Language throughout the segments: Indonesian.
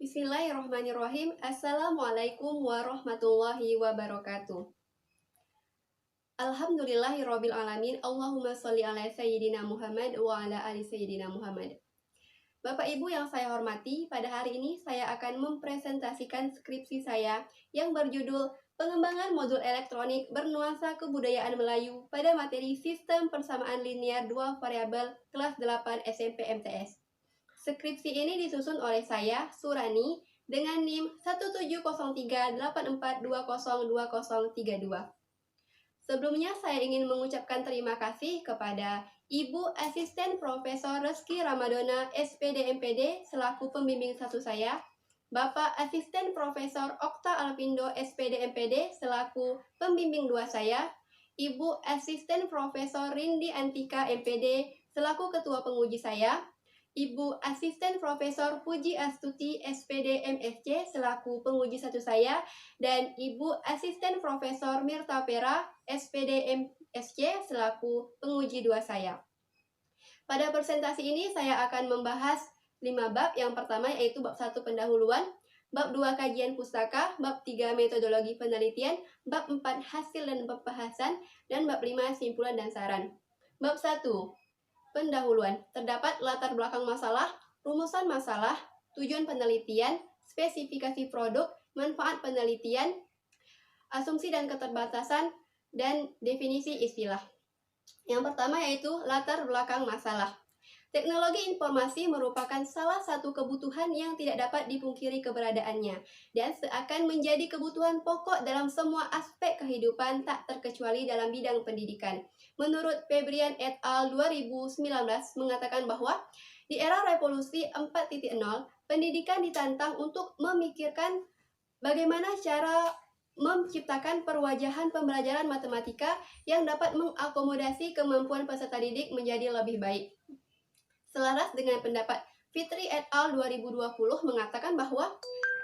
Bismillahirrahmanirrahim. Assalamualaikum warahmatullahi wabarakatuh. Alhamdulillahirabbil alamin. Allahumma sholli ala sayyidina Muhammad wa ala ali sayyidina Muhammad. Bapak Ibu yang saya hormati, pada hari ini saya akan mempresentasikan skripsi saya yang berjudul Pengembangan Modul Elektronik Bernuansa Kebudayaan Melayu pada materi Sistem Persamaan Linear Dua Variabel kelas 8 SMP MTS. Skripsi ini disusun oleh saya, Surani, dengan NIM 170384202032. Sebelumnya saya ingin mengucapkan terima kasih kepada Ibu Asisten Profesor Reski Ramadona, SPD MPD, selaku pembimbing satu saya, Bapak Asisten Profesor Okta Alpindo, SPD MPD, selaku pembimbing dua saya, Ibu Asisten Profesor Rindi Antika, MPD, selaku ketua penguji saya, Ibu Asisten Profesor Puji Astuti, SPD MSc, selaku penguji satu saya, dan Ibu Asisten Profesor Mirta Pera, SPD MSc, selaku penguji dua saya. Pada presentasi ini saya akan membahas 5 bab. Yang pertama yaitu bab 1 pendahuluan, bab 2 kajian pustaka, bab 3 metodologi penelitian, bab 4 hasil dan pembahasan, dan bab 5 simpulan dan saran. Bab 1 pendahuluan, terdapat latar belakang masalah, rumusan masalah, tujuan penelitian, spesifikasi produk, manfaat penelitian, asumsi dan keterbatasan, dan definisi istilah. Yang pertama yaitu latar belakang masalah. Teknologi informasi merupakan salah satu kebutuhan yang tidak dapat dipungkiri keberadaannya dan seakan menjadi kebutuhan pokok dalam semua aspek kehidupan, tak terkecuali dalam bidang pendidikan. Menurut Febrian et al. 2019 mengatakan bahwa di era revolusi 4.0, pendidikan ditantang untuk memikirkan bagaimana cara menciptakan perwajahan pembelajaran matematika yang dapat mengakomodasi kemampuan peserta didik menjadi lebih baik. Selaras dengan pendapat Fitri et al. 2020 mengatakan bahwa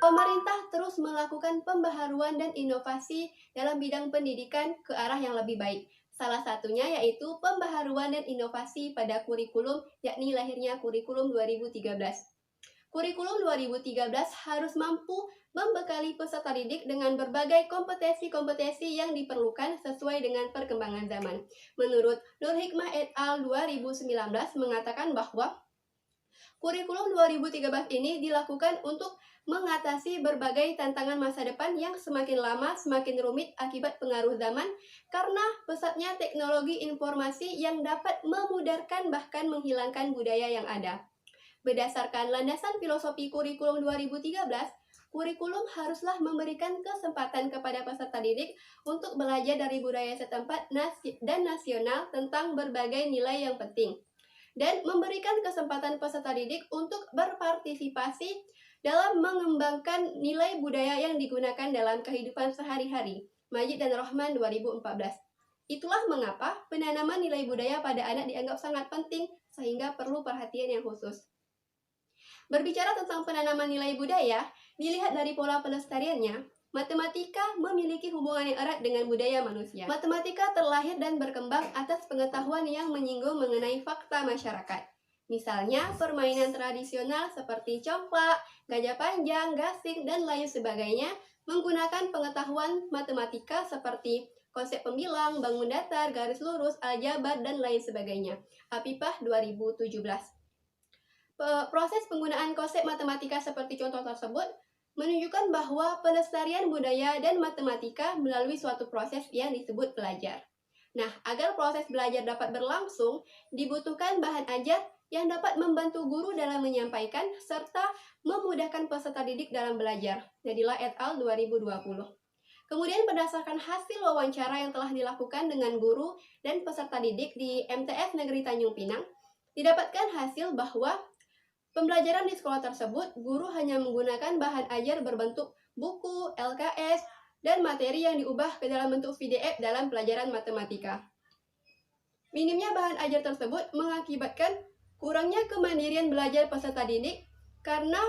pemerintah terus melakukan pembaharuan dan inovasi dalam bidang pendidikan ke arah yang lebih baik. Salah satunya yaitu pembaharuan dan inovasi pada kurikulum, yakni lahirnya kurikulum 2013. Kurikulum 2013 harus mampu membekali peserta didik dengan berbagai kompetensi-kompetensi yang diperlukan sesuai dengan perkembangan zaman. Menurut Nur Hikmah et al. 2019 mengatakan bahwa kurikulum 2013 ini dilakukan untuk mengatasi berbagai tantangan masa depan yang semakin lama semakin rumit akibat pengaruh zaman karena pesatnya teknologi informasi yang dapat memudarkan bahkan menghilangkan budaya yang ada. Berdasarkan landasan filosofi kurikulum 2013, kurikulum haruslah memberikan kesempatan kepada peserta didik untuk belajar dari budaya setempat dan nasional tentang berbagai nilai yang penting, dan memberikan kesempatan peserta didik untuk berpartisipasi dalam mengembangkan nilai budaya yang digunakan dalam kehidupan sehari-hari. Majid dan Rahman 2014. Itulah mengapa penanaman nilai budaya pada anak dianggap sangat penting sehingga perlu perhatian yang khusus. Berbicara tentang penanaman nilai budaya, dilihat dari pola pelestariannya, matematika memiliki hubungan yang erat dengan budaya manusia. Matematika terlahir dan berkembang atas pengetahuan yang menyinggung mengenai fakta masyarakat. Misalnya, permainan tradisional seperti congklak, gajah panjang, gasing, dan lain sebagainya menggunakan pengetahuan matematika seperti konsep pembilang, bangun datar, garis lurus, aljabar, dan lain sebagainya. Apipah 2017. Proses penggunaan konsep matematika seperti contoh tersebut menunjukkan bahwa pelestarian budaya dan matematika melalui suatu proses yang disebut belajar. Nah, agar proses belajar dapat berlangsung, dibutuhkan bahan ajar yang dapat membantu guru dalam menyampaikan serta memudahkan peserta didik dalam belajar. Jadilah et al. 2020. Kemudian berdasarkan hasil wawancara yang telah dilakukan dengan guru dan peserta didik di MTS Negeri Tanjung Pinang, didapatkan hasil bahwa pembelajaran di sekolah tersebut, guru hanya menggunakan bahan ajar berbentuk buku, LKS, dan materi yang diubah ke dalam bentuk PDF dalam pelajaran matematika. Minimnya bahan ajar tersebut mengakibatkan kurangnya kemandirian belajar peserta didik karena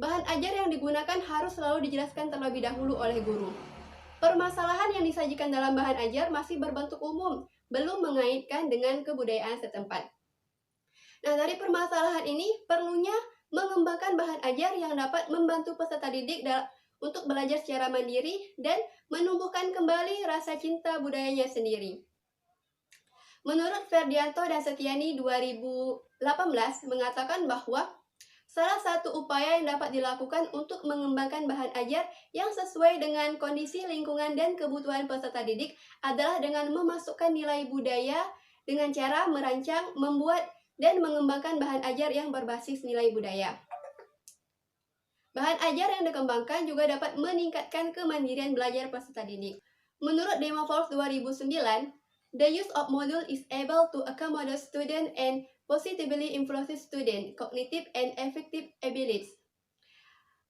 bahan ajar yang digunakan harus selalu dijelaskan terlebih dahulu oleh guru. Permasalahan yang disajikan dalam bahan ajar masih berbentuk umum, belum mengaitkan dengan kebudayaan setempat. Nah, dari permasalahan ini perlunya mengembangkan bahan ajar yang dapat membantu peserta didik untuk belajar secara mandiri dan menumbuhkan kembali rasa cinta budayanya sendiri. Menurut Ferdianto dan Setiani 2018 mengatakan bahwa salah satu upaya yang dapat dilakukan untuk mengembangkan bahan ajar yang sesuai dengan kondisi lingkungan dan kebutuhan peserta didik adalah dengan memasukkan nilai budaya dengan cara merancang, membuat, dan mengembangkan bahan ajar yang berbasis nilai budaya. Bahan ajar yang dikembangkan juga dapat meningkatkan kemandirian belajar peserta didik. Menurut Demoforce 2009, the use of module is able to accommodate student and positively influence student cognitive and affective abilities.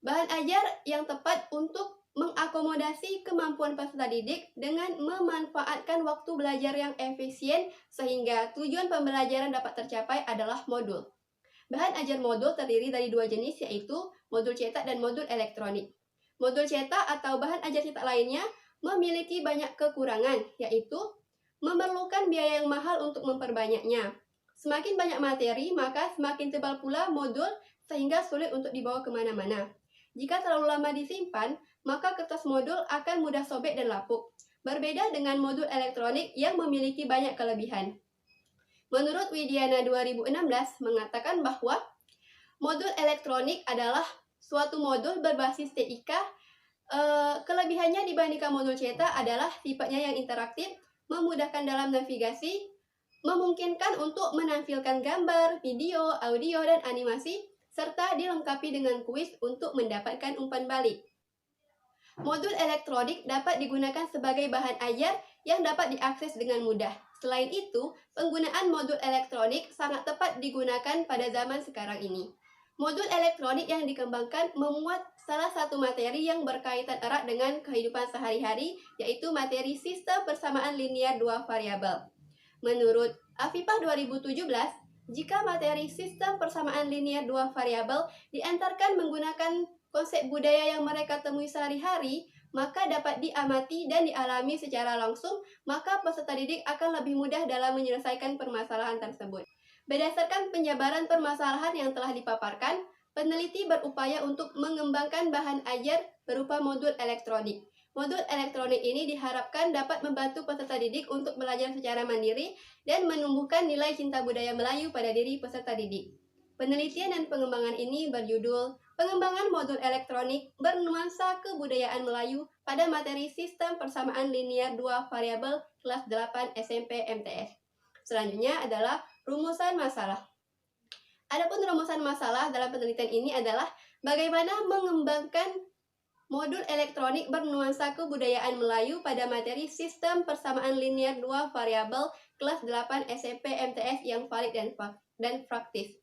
Bahan ajar yang tepat untuk mengakomodasi kemampuan peserta didik dengan memanfaatkan waktu belajar yang efisien sehingga tujuan pembelajaran dapat tercapai adalah modul. Bahan ajar modul terdiri dari dua jenis, yaitu modul cetak dan modul elektronik. Modul cetak atau bahan ajar cetak lainnya memiliki banyak kekurangan, yaitu memerlukan biaya yang mahal untuk memperbanyaknya. Semakin banyak materi, maka semakin tebal pula modul sehingga sulit untuk dibawa kemana-mana. Jika terlalu lama disimpan, maka kertas modul akan mudah sobek dan lapuk. Berbeda dengan modul elektronik yang memiliki banyak kelebihan. Menurut Widiana 2016 mengatakan bahwa modul elektronik adalah suatu modul berbasis TIK. Kelebihannya dibandingkan modul cetak adalah sifatnya yang interaktif, memudahkan dalam navigasi, memungkinkan untuk menampilkan gambar, video, audio, dan animasi, serta dilengkapi dengan kuis untuk mendapatkan umpan balik. Modul elektronik dapat digunakan sebagai bahan ajar yang dapat diakses dengan mudah. Selain itu, penggunaan modul elektronik sangat tepat digunakan pada zaman sekarang ini. Modul elektronik yang dikembangkan memuat salah satu materi yang berkaitan erat dengan kehidupan sehari-hari, yaitu materi sistem persamaan linear dua variabel. Menurut Afifah 2017, jika materi sistem persamaan linear dua variabel diantarkan menggunakan konsep budaya yang mereka temui sehari-hari, maka dapat diamati dan dialami secara langsung, maka peserta didik akan lebih mudah dalam menyelesaikan permasalahan tersebut. Berdasarkan penjabaran permasalahan yang telah dipaparkan, peneliti berupaya untuk mengembangkan bahan ajar berupa modul elektronik. Modul elektronik ini diharapkan dapat membantu peserta didik untuk belajar secara mandiri dan menumbuhkan nilai cinta budaya Melayu pada diri peserta didik. Penelitian dan pengembangan ini berjudul Pengembangan Modul Elektronik Bernuansa Kebudayaan Melayu pada materi Sistem Persamaan Linear Dua Variabel kelas 8 SMP MTS. Selanjutnya adalah rumusan masalah. Adapun rumusan masalah dalam penelitian ini adalah bagaimana mengembangkan modul elektronik bernuansa kebudayaan Melayu pada materi Sistem Persamaan Linear Dua Variabel kelas 8 SMP MTS yang valid dan praktis.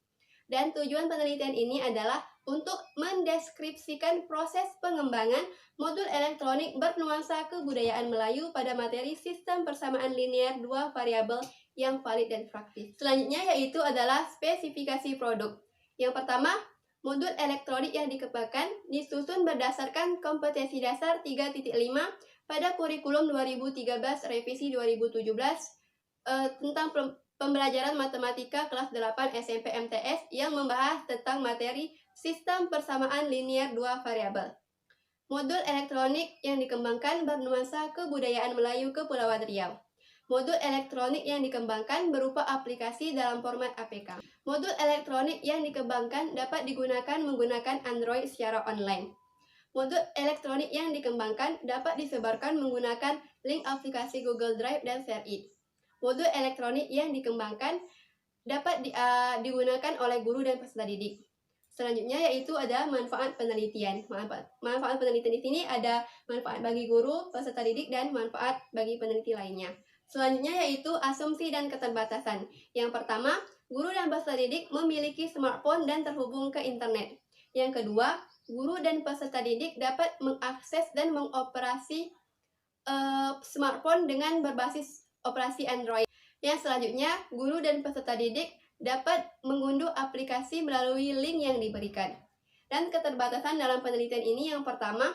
Dan tujuan penelitian ini adalah untuk mendeskripsikan proses pengembangan modul elektronik bernuansa kebudayaan Melayu pada materi sistem persamaan linear dua variabel yang valid dan praktis. Selanjutnya yaitu adalah spesifikasi produk. Yang pertama, modul elektronik yang dikembangkan disusun berdasarkan kompetensi dasar 3.5 pada kurikulum 2013 revisi 2017 tentang pembelajaran matematika kelas 8 SMP MTS yang membahas tentang materi sistem persamaan linear dua variabel. Modul elektronik yang dikembangkan bernuansa kebudayaan Melayu Kepulauan Riau. Modul elektronik yang dikembangkan berupa aplikasi dalam format APK. Modul elektronik yang dikembangkan dapat digunakan menggunakan Android secara online. Modul elektronik yang dikembangkan dapat disebarkan menggunakan link aplikasi Google Drive dan ShareIt. Modul elektronik yang dikembangkan dapat digunakan oleh guru dan peserta didik. Selanjutnya yaitu ada manfaat penelitian. Manfaat penelitian di sini ada manfaat bagi guru, peserta didik, dan manfaat bagi peneliti lainnya. Selanjutnya yaitu asumsi dan keterbatasan. Yang pertama, guru dan peserta didik memiliki smartphone dan terhubung ke internet. Yang kedua, guru dan peserta didik dapat mengakses dan mengoperasi smartphone dengan berbasis operasi Android. Yang selanjutnya, guru dan peserta didik dapat mengunduh aplikasi melalui link yang diberikan. Dan keterbatasan dalam penelitian ini yang pertama,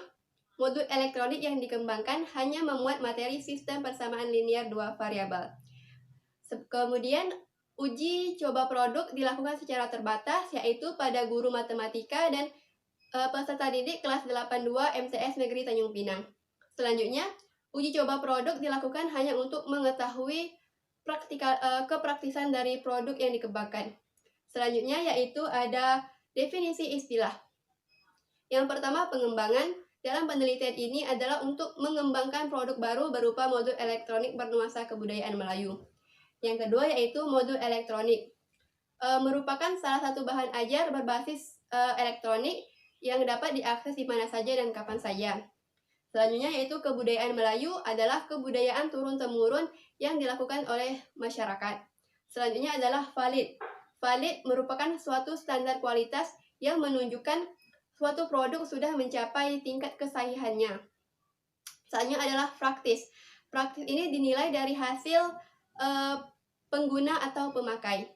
modul elektronik yang dikembangkan hanya memuat materi sistem persamaan linear dua variabel. Kemudian, Uji coba produk dilakukan secara terbatas, yaitu pada guru matematika dan peserta didik kelas 82 MTS Negeri Tanjung Pinang. Selanjutnya, uji coba produk dilakukan hanya untuk mengetahui kepraktisan dari produk yang dikembangkan. Selanjutnya yaitu ada definisi istilah. Yang pertama, pengembangan. Dalam penelitian ini adalah untuk mengembangkan produk baru berupa modul elektronik bernuansa kebudayaan Melayu. Yang kedua yaitu modul elektronik. Merupakan salah satu bahan ajar berbasis elektronik yang dapat diakses di mana saja dan kapan saja. Selanjutnya yaitu kebudayaan Melayu adalah kebudayaan turun-temurun yang dilakukan oleh masyarakat. Selanjutnya adalah valid. Valid merupakan suatu standar kualitas yang menunjukkan suatu produk sudah mencapai tingkat kesahihannya. Selanjutnya adalah praktis. Praktis ini dinilai dari hasil pengguna atau pemakai.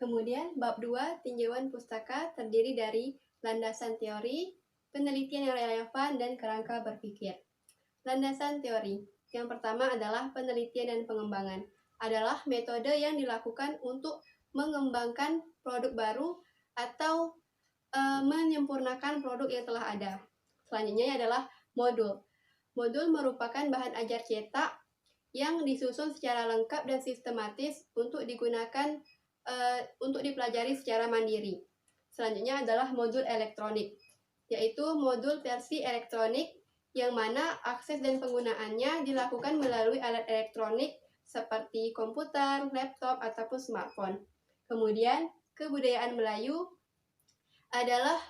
Kemudian bab 2 tinjauan pustaka terdiri dari landasan teori, penelitian yang relevan, dan kerangka berpikir. Landasan teori. Yang pertama adalah penelitian dan pengembangan. Adalah metode yang dilakukan untuk mengembangkan produk baru atau menyempurnakan produk yang telah ada. Selanjutnya adalah modul. Modul merupakan bahan ajar cetak yang disusun secara lengkap dan sistematis untuk digunakan untuk dipelajari secara mandiri. Selanjutnya adalah modul elektronik, yaitu modul versi elektronik yang mana akses dan penggunaannya dilakukan melalui alat elektronik seperti komputer, laptop, ataupun smartphone. Kemudian, kebudayaan Melayu adalah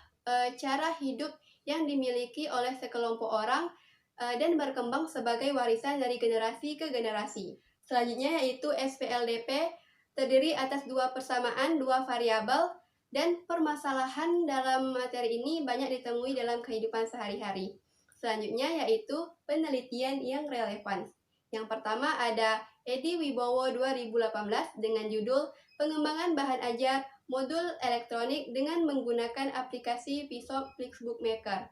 cara hidup yang dimiliki oleh sekelompok orang dan berkembang sebagai warisan dari generasi ke generasi. Selanjutnya yaitu SPLDP terdiri atas dua persamaan, dua variabel, dan permasalahan dalam materi ini banyak ditemui dalam kehidupan sehari-hari. Selanjutnya yaitu penelitian yang relevan. Yang pertama ada Edi Wibowo 2018 dengan judul Pengembangan Bahan Ajar Modul Elektronik dengan menggunakan aplikasi Pisau Flexbook Maker.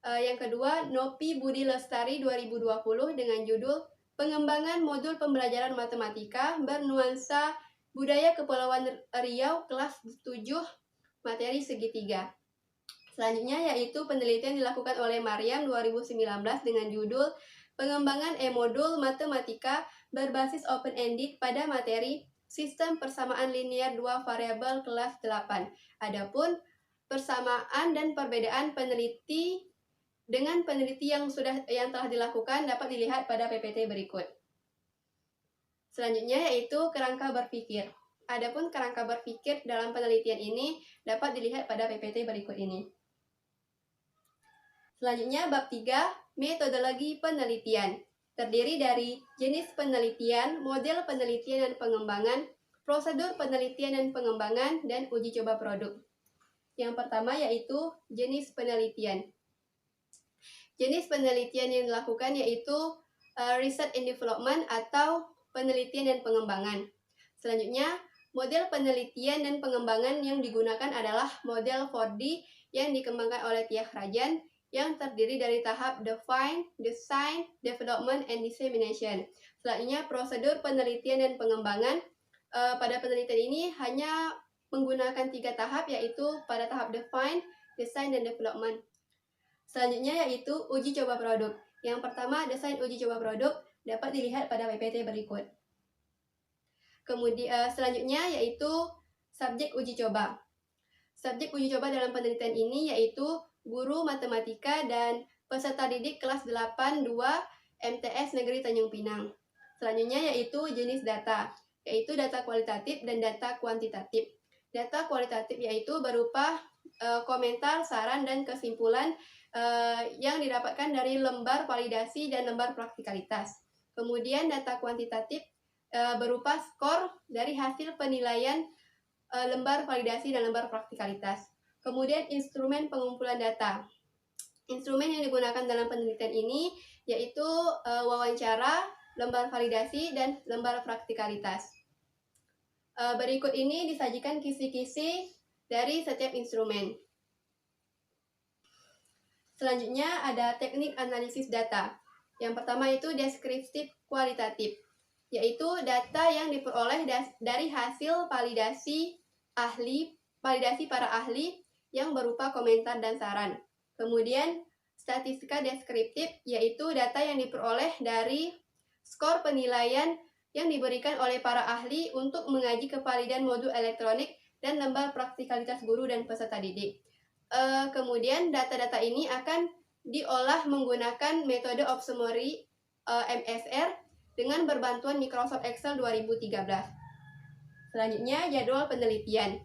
Yang kedua, Nopi Budi Lestari 2020 dengan judul Pengembangan Modul Pembelajaran Matematika Bernuansa Budaya Kepulauan Riau kelas 7 materi segitiga. Selanjutnya yaitu penelitian dilakukan oleh Mariam 2019 dengan judul Pengembangan E-Modul Matematika berbasis open-ended pada materi Sistem Persamaan Linear 2 Variabel kelas 8. Adapun persamaan dan perbedaan peneliti dengan peneliti yang telah dilakukan dapat dilihat pada PPT berikut. Selanjutnya yaitu kerangka berpikir. Adapun kerangka berpikir dalam penelitian ini dapat dilihat pada PPT berikut ini. Selanjutnya bab 3, metodologi penelitian. Terdiri dari jenis penelitian, model penelitian dan pengembangan, prosedur penelitian dan pengembangan, dan uji coba produk. Yang pertama yaitu jenis penelitian. Jenis penelitian yang dilakukan yaitu research and development atau penelitian dan pengembangan. Selanjutnya, model penelitian dan pengembangan yang digunakan adalah model 4D yang dikembangkan oleh Tiah Rajan yang terdiri dari tahap define, design, development, and dissemination. Selanjutnya, prosedur penelitian dan pengembangan. Pada penelitian ini hanya menggunakan 3 tahap, yaitu pada tahap define, design, dan development. Selanjutnya yaitu uji coba produk. Yang pertama, desain uji coba produk dapat dilihat pada PPT berikut. Kemudian selanjutnya yaitu subjek uji coba. Subjek uji coba dalam penelitian ini yaitu guru matematika dan peserta didik kelas 8 2 MTS Negeri Tanjung Pinang. Selanjutnya yaitu jenis data, yaitu data kualitatif dan data kuantitatif. Data kualitatif yaitu berupa komentar, saran, dan kesimpulan yang didapatkan dari lembar validasi dan lembar praktikalitas. Kemudian data kuantitatif berupa skor dari hasil penilaian lembar validasi dan lembar praktikalitas. Kemudian instrumen pengumpulan data. Instrumen yang digunakan dalam penelitian ini yaitu wawancara, lembar validasi, dan lembar praktikalitas. Berikut ini disajikan kisi-kisi dari setiap instrumen. Selanjutnya ada teknik analisis data. Yang pertama itu deskriptif kualitatif. yaitu data yang diperoleh dari hasil validasi para ahli yang berupa komentar dan saran. Kemudian statistika deskriptif, yaitu data yang diperoleh dari skor penilaian yang diberikan oleh para ahli untuk mengaji kevalidan modul elektronik dan lembar praktikalitas guru dan peserta didik. Kemudian data-data ini akan diolah menggunakan metode of summary MSR dengan berbantuan Microsoft Excel 2013. Selanjutnya, jadwal penelitian.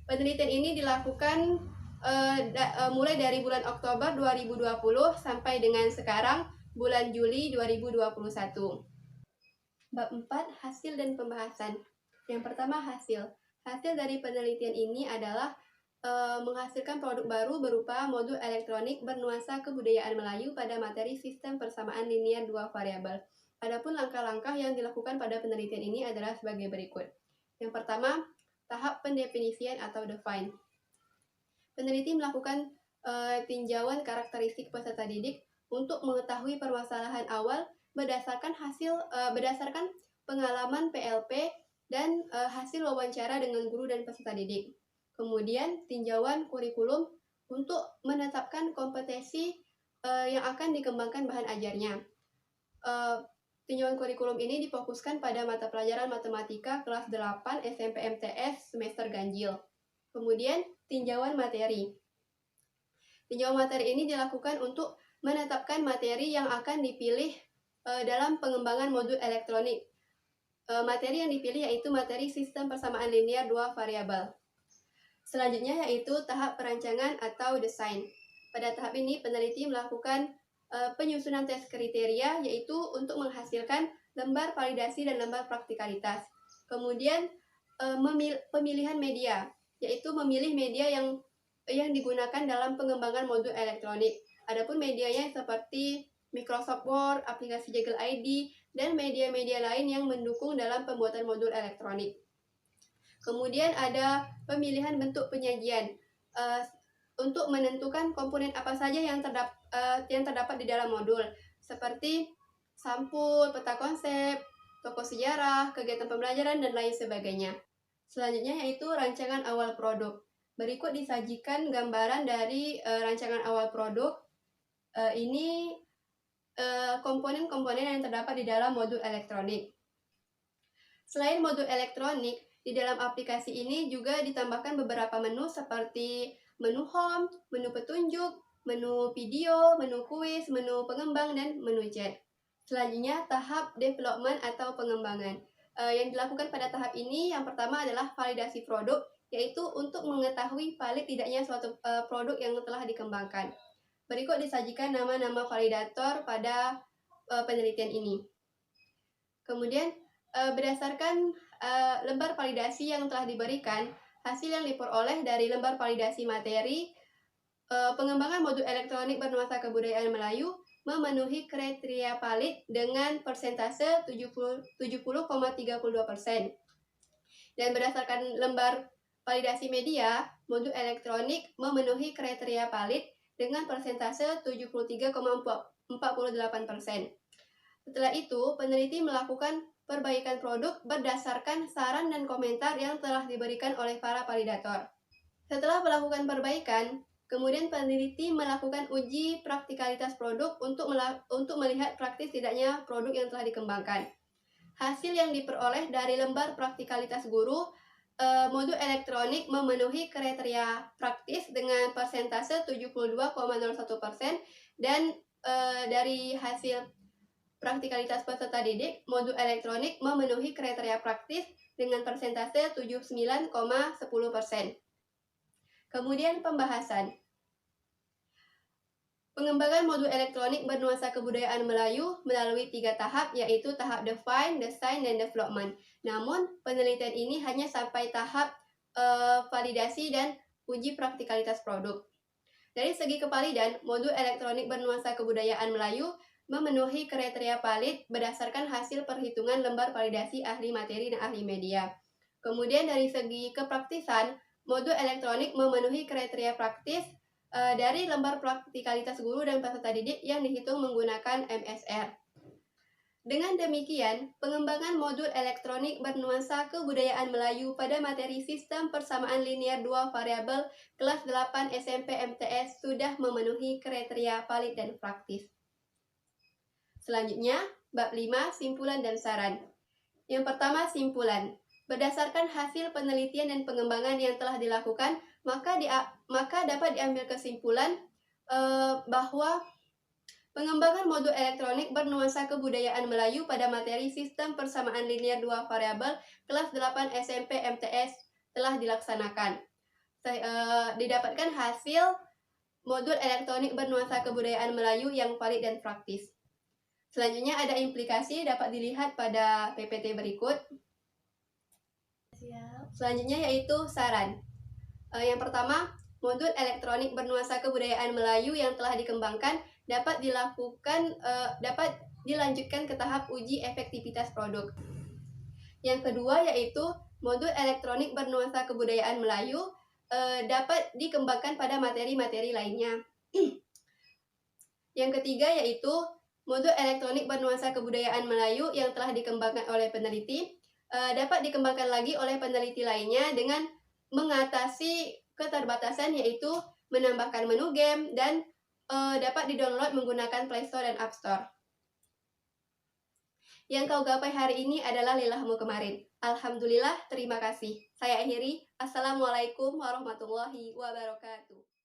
Penelitian ini dilakukan mulai dari bulan Oktober 2020 sampai dengan sekarang bulan Juli 2021. Bab 4, hasil dan pembahasan. Yang pertama, hasil. Hasil dari penelitian ini adalah menghasilkan produk baru berupa modul elektronik bernuansa kebudayaan Melayu pada materi sistem persamaan linear dua variabel. Adapun langkah-langkah yang dilakukan pada penelitian ini adalah sebagai berikut. Yang pertama, tahap pendefinisian atau define. Peneliti melakukan tinjauan karakteristik peserta didik untuk mengetahui permasalahan awal berdasarkan pengalaman PLP dan hasil wawancara dengan guru dan peserta didik. Kemudian tinjauan kurikulum untuk menetapkan kompetensi yang akan dikembangkan bahan ajarnya. Tinjauan kurikulum ini difokuskan pada mata pelajaran matematika kelas 8 SMP MTS semester ganjil. Kemudian tinjauan materi. Tinjauan materi ini dilakukan untuk menetapkan materi yang akan dipilih dalam pengembangan modul elektronik. Materi yang dipilih yaitu materi sistem persamaan linear dua variabel. Selanjutnya yaitu tahap perancangan atau desain. Pada tahap ini peneliti melakukan penyusunan tes kriteria yaitu untuk menghasilkan lembar validasi dan lembar praktikalitas. Kemudian pemilihan media, yaitu memilih media yang digunakan dalam pengembangan modul elektronik. Adapun medianya seperti Microsoft Word, aplikasi Google ID, dan media-media lain yang mendukung dalam pembuatan modul elektronik. Kemudian ada pemilihan bentuk penyajian untuk menentukan komponen apa saja yang terdapat di dalam modul, seperti sampul, peta konsep, toko sejarah, kegiatan pembelajaran, dan lain sebagainya. Selanjutnya yaitu rancangan awal produk. Berikut disajikan gambaran dari rancangan awal produk. Ini komponen-komponen yang terdapat di dalam modul elektronik. Selain modul elektronik, di dalam aplikasi ini juga ditambahkan beberapa menu seperti menu home, menu petunjuk, menu video, menu kuis, menu pengembang, dan menu chat. Selanjutnya, tahap development atau pengembangan. Yang dilakukan pada tahap ini, yang pertama adalah validasi produk, yaitu untuk mengetahui valid tidaknya suatu produk yang telah dikembangkan. Berikut disajikan nama-nama validator pada penelitian ini. Kemudian, berdasarkan lembar validasi yang telah diberikan, hasil yang diperoleh dari lembar validasi materi, pengembangan modul elektronik bernuansa kebudayaan Melayu memenuhi kriteria valid dengan persentase 70,32%. Dan berdasarkan lembar validasi media, modul elektronik memenuhi kriteria valid dengan persentase 73,48%. Setelah itu, peneliti melakukan perbaikan produk berdasarkan saran dan komentar yang telah diberikan oleh para validator. Setelah melakukan perbaikan, kemudian peneliti melakukan uji praktikalitas produk untuk melihat praktis tidaknya produk yang telah dikembangkan. Hasil yang diperoleh dari lembar praktikalitas guru, modul elektronik memenuhi kriteria praktis dengan persentase 72,01% dan dari hasil praktikalitas peserta didik, modul elektronik memenuhi kriteria praktis dengan persentase 79,10%. Kemudian pembahasan. Pengembangan modul elektronik bernuansa kebudayaan Melayu melalui 3 tahap, yaitu tahap define, design, dan development. Namun, penelitian ini hanya sampai tahap validasi dan uji praktikalitas produk. Dari segi kevalidan, modul elektronik bernuansa kebudayaan Melayu memenuhi kriteria valid berdasarkan hasil perhitungan lembar validasi ahli materi dan ahli media. Kemudian dari segi kepraktisan, modul elektronik memenuhi kriteria praktis dari lembar praktikalitas guru dan peserta didik yang dihitung menggunakan MSR. Dengan demikian, pengembangan modul elektronik bernuansa kebudayaan Melayu pada materi sistem persamaan linear dua variabel kelas 8 SMP MTS sudah memenuhi kriteria valid dan praktis. Selanjutnya, bab 5, simpulan dan saran. Yang pertama, simpulan. Berdasarkan hasil penelitian dan pengembangan yang telah dilakukan, maka dapat diambil kesimpulan bahwa pengembangan modul elektronik bernuansa kebudayaan Melayu pada materi sistem persamaan linear dua variabel kelas 8 SMP MTS telah dilaksanakan. Didapatkan hasil modul elektronik bernuansa kebudayaan Melayu yang valid dan praktis. Selanjutnya ada implikasi dapat dilihat pada PPT berikut. Selanjutnya yaitu saran. Yang pertama, modul elektronik bernuansa kebudayaan Melayu yang telah dikembangkan dapat dilanjutkan ke tahap uji efektivitas produk. Yang kedua yaitu modul elektronik bernuansa kebudayaan Melayu dapat dikembangkan pada materi-materi lainnya. Yang ketiga yaitu modul elektronik bernuansa kebudayaan Melayu yang telah dikembangkan oleh peneliti dapat dikembangkan lagi oleh peneliti lainnya dengan mengatasi keterbatasan yaitu menambahkan menu game dan dapat didownload menggunakan Play Store dan App Store. Yang kau gapai hari ini adalah lilahmu kemarin. Alhamdulillah, terima kasih. Saya akhiri. Assalamualaikum warahmatullahi wabarakatuh.